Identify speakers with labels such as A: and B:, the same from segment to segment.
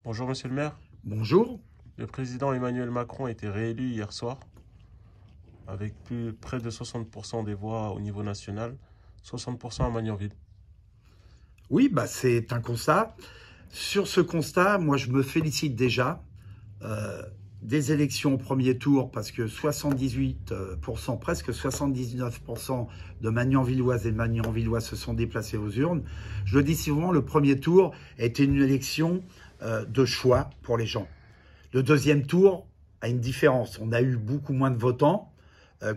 A: Bonjour Monsieur le maire.
B: Bonjour.
A: Le président Emmanuel Macron a été réélu hier soir avec près de 60% des voix au niveau national, 60% à Magnanville.
B: Oui, c'est un constat. Sur ce constat, moi, je me félicite déjà euh, des élections au premier tour parce que 78%, presque 79% de Magnanvilloises et de Magnanvillois se sont déplacés aux urnes. Je le dis souvent, le premier tour était une élection de choix pour les gens. Le deuxième tour a une différence. On a eu beaucoup moins de votants,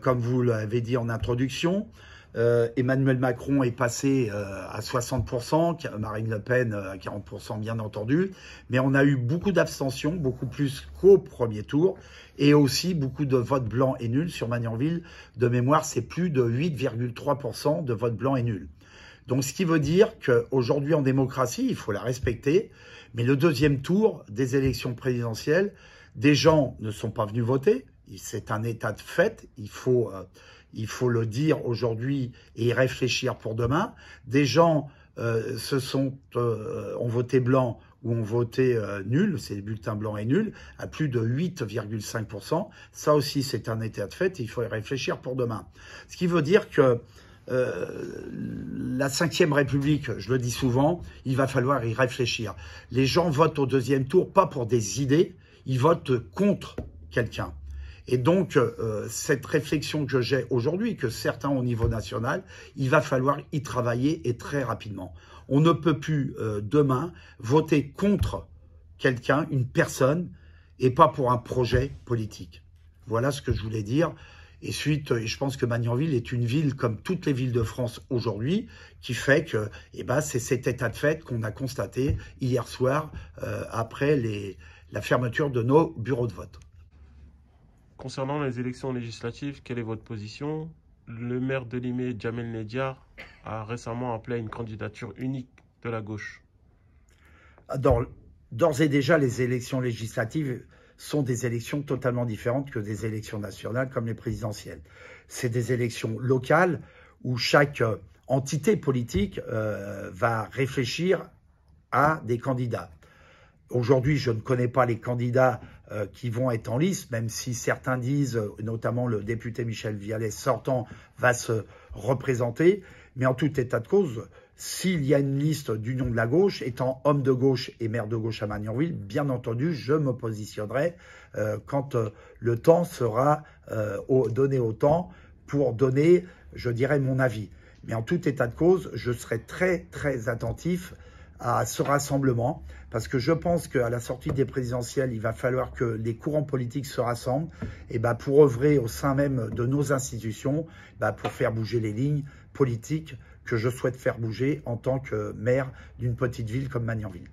B: comme vous l'avez dit en introduction. Emmanuel Macron est passé à 60%, Marine Le Pen à 40% bien entendu, mais on a eu beaucoup d'abstentions, beaucoup plus qu'au premier tour, et aussi beaucoup de votes blancs et nuls sur Magnanville. De mémoire, c'est plus de 8,3% de votes blancs et nuls. Donc, ce qui veut dire qu'aujourd'hui, en démocratie, il faut la respecter, mais le deuxième tour des élections présidentielles, des gens ne sont pas venus voter, c'est un état de fait, il faut le dire aujourd'hui et y réfléchir pour demain. Des gens ont voté blanc ou ont voté nul, c'est les bulletins blancs et nuls, à plus de 8,5%. Ça aussi, c'est un état de fait et il faut y réfléchir pour demain. Ce qui veut dire que la 5e République, je le dis souvent, il va falloir y réfléchir. Les gens votent au deuxième tour, pas pour des idées, ils votent contre quelqu'un. Et donc, cette réflexion que j'ai aujourd'hui, que certains au niveau national, il va falloir y travailler et très rapidement. On ne peut plus, demain, voter contre quelqu'un, une personne, et pas pour un projet politique. Voilà ce que je voulais dire. Et je pense que Magnanville est une ville comme toutes les villes de France aujourd'hui, qui fait que c'est cet état de fait qu'on a constaté hier soir après la fermeture de nos bureaux de vote.
A: Concernant les élections législatives, quelle est votre position? Le maire de Limay, Jamel Nediar, a récemment appelé à une candidature unique de la gauche.
B: D'ores et déjà, les élections législatives sont des élections totalement différentes que des élections nationales comme les présidentielles. C'est des élections locales où chaque entité politique va réfléchir à des candidats. Aujourd'hui, je ne connais pas les candidats qui vont être en lice, même si certains disent, notamment le député Michel Vialet sortant, va se représenter. Mais en tout état de cause, s'il y a une liste d'union de la gauche, étant homme de gauche et maire de gauche à Magnanville, bien entendu, je me positionnerai quand le temps sera donné au temps pour donner, je dirais, mon avis. Mais en tout état de cause, je serai très, très attentif à ce rassemblement, parce que je pense qu'à la sortie des présidentielles, il va falloir que les courants politiques se rassemblent pour œuvrer au sein même de nos institutions, pour faire bouger les lignes politiques que je souhaite faire bouger en tant que maire d'une petite ville comme Magnanville.